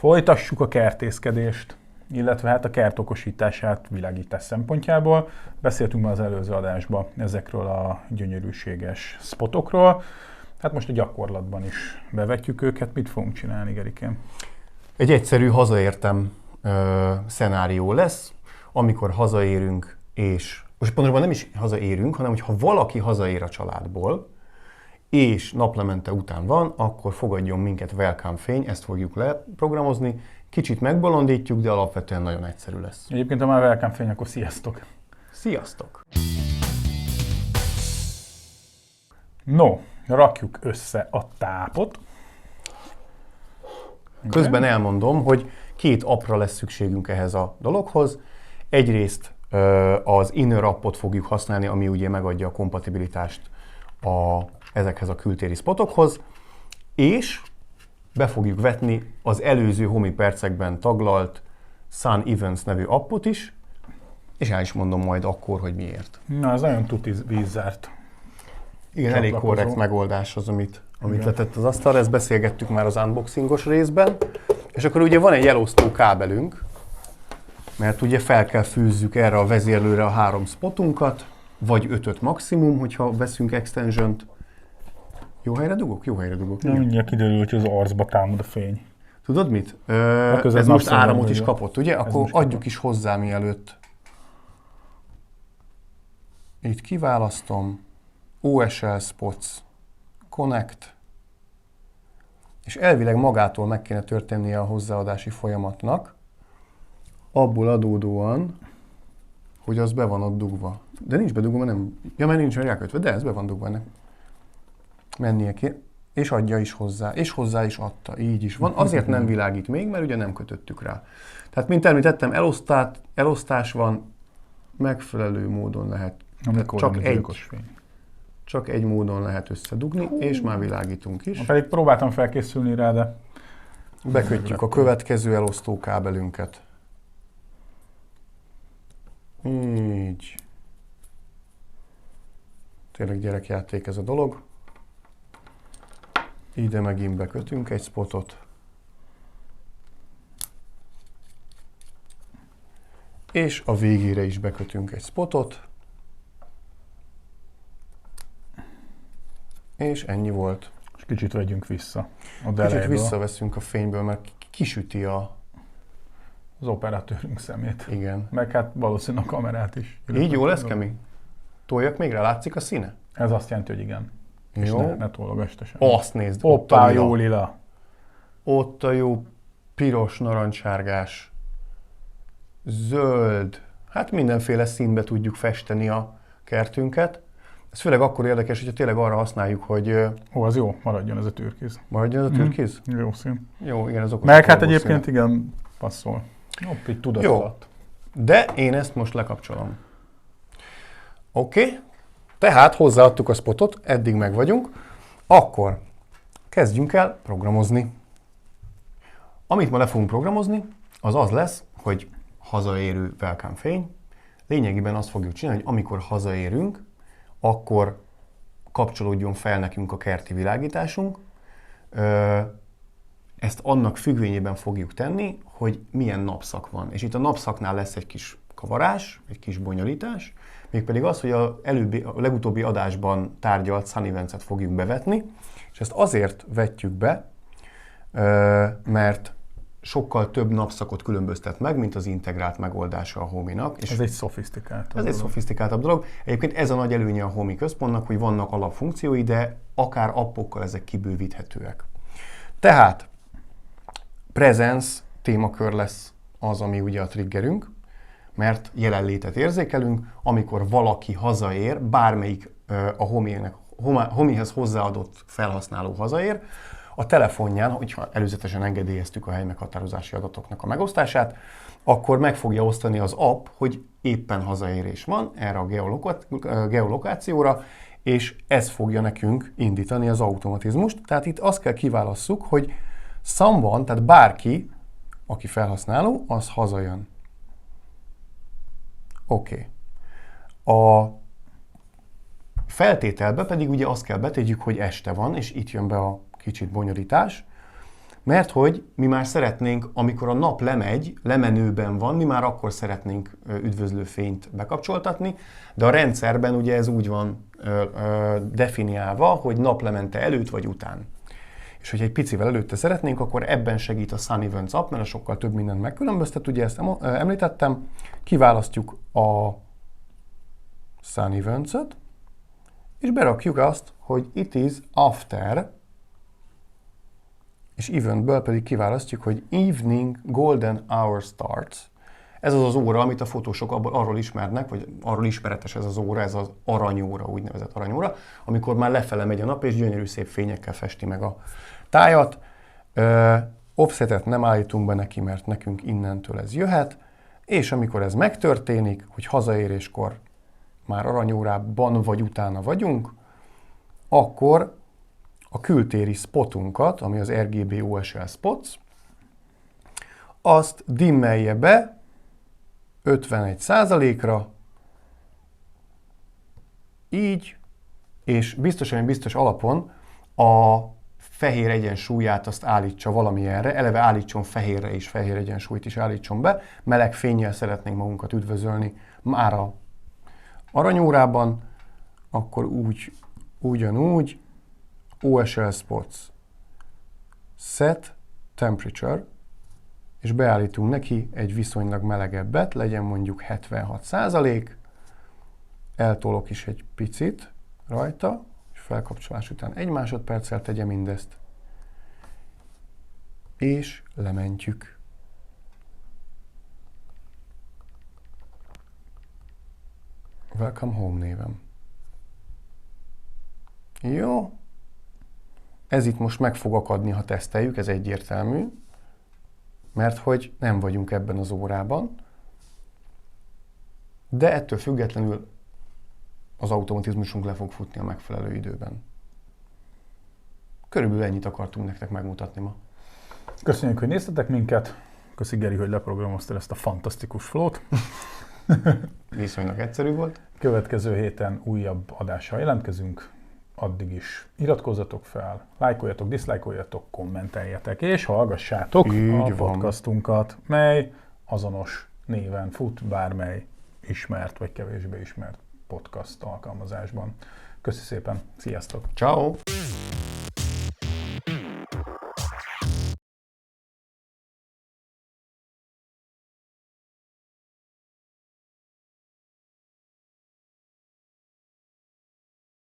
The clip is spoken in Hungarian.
Folytassuk a kertészkedést, illetve hát a kert okosítását világítás szempontjából. Beszéltünk már az előző adásban ezekről a gyönyörűséges spotokról. Hát most a gyakorlatban is bevetjük őket. Mit fogunk csinálni, Gerikém? Egy egyszerű hazaértem szenárió lesz, amikor hazaérünk, és most pontosabban nem is hazaérünk, hanem hogyha valaki hazaér a családból, és naplemente után van, akkor fogadjon minket welcome fény, ezt fogjuk leprogramozni. Kicsit megbolondítjuk, de alapvetően nagyon egyszerű lesz. Egyébként, ha már welcome fény, akkor sziasztok! Sziasztok! No, rakjuk össze a tápot. Közben elmondom, hogy két appra lesz szükségünk ehhez a dologhoz. Egyrészt az Inner appot fogjuk használni, ami ugye megadja a kompatibilitást ezekhez a kültéri spotokhoz, és be fogjuk vetni az előző Homi percekben taglalt Sun Events nevű appot is, és el is mondom majd akkor, hogy miért. Na, ez nagyon tuti vízzárt. Igen, elég korrekt megoldás az, amit letett az asztalra, ezt beszélgettük már az unboxingos részben. És akkor ugye van egy elosztó kábelünk, mert ugye fel kell fűzzük erre a vezérlőre a 3 spotunkat, vagy 5-öt maximum, hogyha veszünk extension-t. Jó helyre dugok? Jó helyre dugok. Mindjárt kiderül, hogy az arcba támad a fény. Tudod mit? Ez most áramot is kapott, ugye? Akkor adjuk is hozzá, mielőtt. Itt kiválasztom. OSL Spots. Connect. És elvileg magától meg kéne történnie a hozzáadási folyamatnak. Abból adódóan, hogy az be van ott dugva. De nincs bedugva, nem. Ja, mert nincs rákötve, de ez be van dugva ennek. Mennie kéne. És adja is hozzá. És hozzá is adta. Így is van. Azért nem világít még, mert ugye nem kötöttük rá. Tehát, mint említettem, elosztás van, megfelelő módon lehet. Csak egy módon lehet összedugni, és már világítunk is. Pedig próbáltam felkészülni rá, de... Bekötjük a következő elosztó kábelünket. Így. Tényleg gyerekjáték ez a dolog. Ide megint bekötünk egy spotot. És a végére is bekötünk egy spotot. És ennyi volt. És kicsit vegyünk vissza. Kicsit visszaveszünk a fényből, mert kisüti az operatőrünk szemét. Igen. Meg hát valószínűleg a kamerát is. Így jó lesz, Kemi? Toljak még rá? Látszik a színe? Ez azt jelenti, hogy igen. Jó. És ne tologass. Azt nézd. Hoppá, jó lila. Ott a jó piros, narancssárgás, zöld. Hát mindenféle színbe tudjuk festeni a kertünket. Ez főleg akkor érdekes, hogyha tényleg arra használjuk, hogy... Az jó, maradjon ez a türkiz. Maradjon ez a türkiz? Jó szín. Jó, igen, ez okos. Meg hát egyébként igen, passzol. Hopp, így tudat alatt. De én ezt most lekapcsolom. Oké. Tehát hozzáadtuk a spotot, eddig meg vagyunk. Akkor kezdjünk el programozni. Amit ma le fogunk programozni, az lesz, hogy hazaérő welcome fény. Lényegében azt fogjuk csinálni, hogy amikor hazaérünk, akkor kapcsolódjon fel nekünk a kerti világításunk. Ezt annak függvényében fogjuk tenni, hogy milyen napszak van. És itt a napszaknál lesz egy kis kavarás, egy kis bonyolítás, mégpedig az, hogy a legutóbbi adásban tárgyalt Sun Events-et fogjuk bevetni, és ezt azért vetjük be, mert sokkal több napszakot különböztet meg, mint az integrált megoldása a Hominak. Ez egy szofisztikáltabb egy szofisztikáltabb dolog. Egyébként ez a nagy előnye a Homi központnak, hogy vannak alapfunkciói, de akár appokkal ezek kibővíthetőek. Tehát presence témakör lesz az, ami ugye a triggerünk, mert jelenlétet érzékelünk, amikor valaki hazaér, bármelyik a Homihez hozzáadott felhasználó hazaér, a telefonján, hogyha előzetesen engedélyeztük a helymeghatározási adatoknak a megosztását, akkor meg fogja osztani az app, hogy éppen hazaérés van erre a geolokációra, és ez fogja nekünk indítani az automatizmust. Tehát itt azt kell kiválasszuk, hogy someone, tehát bárki, aki felhasználó, az hazajön. Oké. A feltételbe pedig ugye azt kell betegyük, hogy este van, és itt jön be a kicsit bonyolítás, Mert hogy mi már szeretnénk, amikor a nap lemegy, lemenőben van, mi már akkor szeretnénk üdvözlőfényt bekapcsoltatni, de a rendszerben ugye ez úgy van definiálva, hogy naplemente előtt vagy után. És hogyha egy picivel előtte szeretnénk, akkor ebben segít a Sun Events app, mert sokkal több mindent megkülönböztet, ugye ezt említettem. Kiválasztjuk a Sun Events-et, és berakjuk azt, hogy it is after, és eventből pedig kiválasztjuk, hogy evening golden hour starts. Ez az az óra, amit a fotósok arról ismernek, vagy arról ismeretes ez az óra, ez az aranyóra, úgynevezett aranyóra, amikor már lefele megy a nap, és gyönyörű szép fényekkel festi meg a tájat. Offsetet nem állítunk be neki, mert nekünk innentől ez jöhet, és amikor ez megtörténik, hogy hazaéréskor már aranyórában vagy utána vagyunk, akkor a kültéri spotunkat, ami az RGB OSL spots, azt dimmelje be 51%-ra, így, és biztos alapon a fehér egyensúlyát azt állítsa valamilyenre, eleve állítson fehérre és fehér egyensúlyt is állítson be, meleg fénnyel szeretnénk magunkat üdvözölni már a aranyórában, akkor ugyanúgy OSL spots set temperature, és beállítunk neki egy viszonylag melegebbet, legyen mondjuk 76%, eltolok is egy picit rajta, és felkapcsolás után 1 másodperccel tegye mindezt, és lementjük. Welcome home névem. Jó. Ez itt most meg fog akadni, ha teszteljük, ez egyértelmű, mert hogy nem vagyunk ebben az órában, de ettől függetlenül az automatizmusunk le fog futni a megfelelő időben. Körülbelül ennyit akartunk nektek megmutatni ma. Köszönjük, hogy néztetek minket. Köszi, Geri, hogy leprogramoztál ezt a fantasztikus flót. Viszonylag egyszerű volt. Következő héten újabb adással jelentkezünk. Addig is iratkozzatok fel, lájkoljatok, diszlájkoljatok, kommenteljetek, és hallgassátok a podcastunkat, mely azonos néven fut bármely ismert vagy kevésbé ismert podcast alkalmazásban. Köszi szépen, sziasztok! Ciao.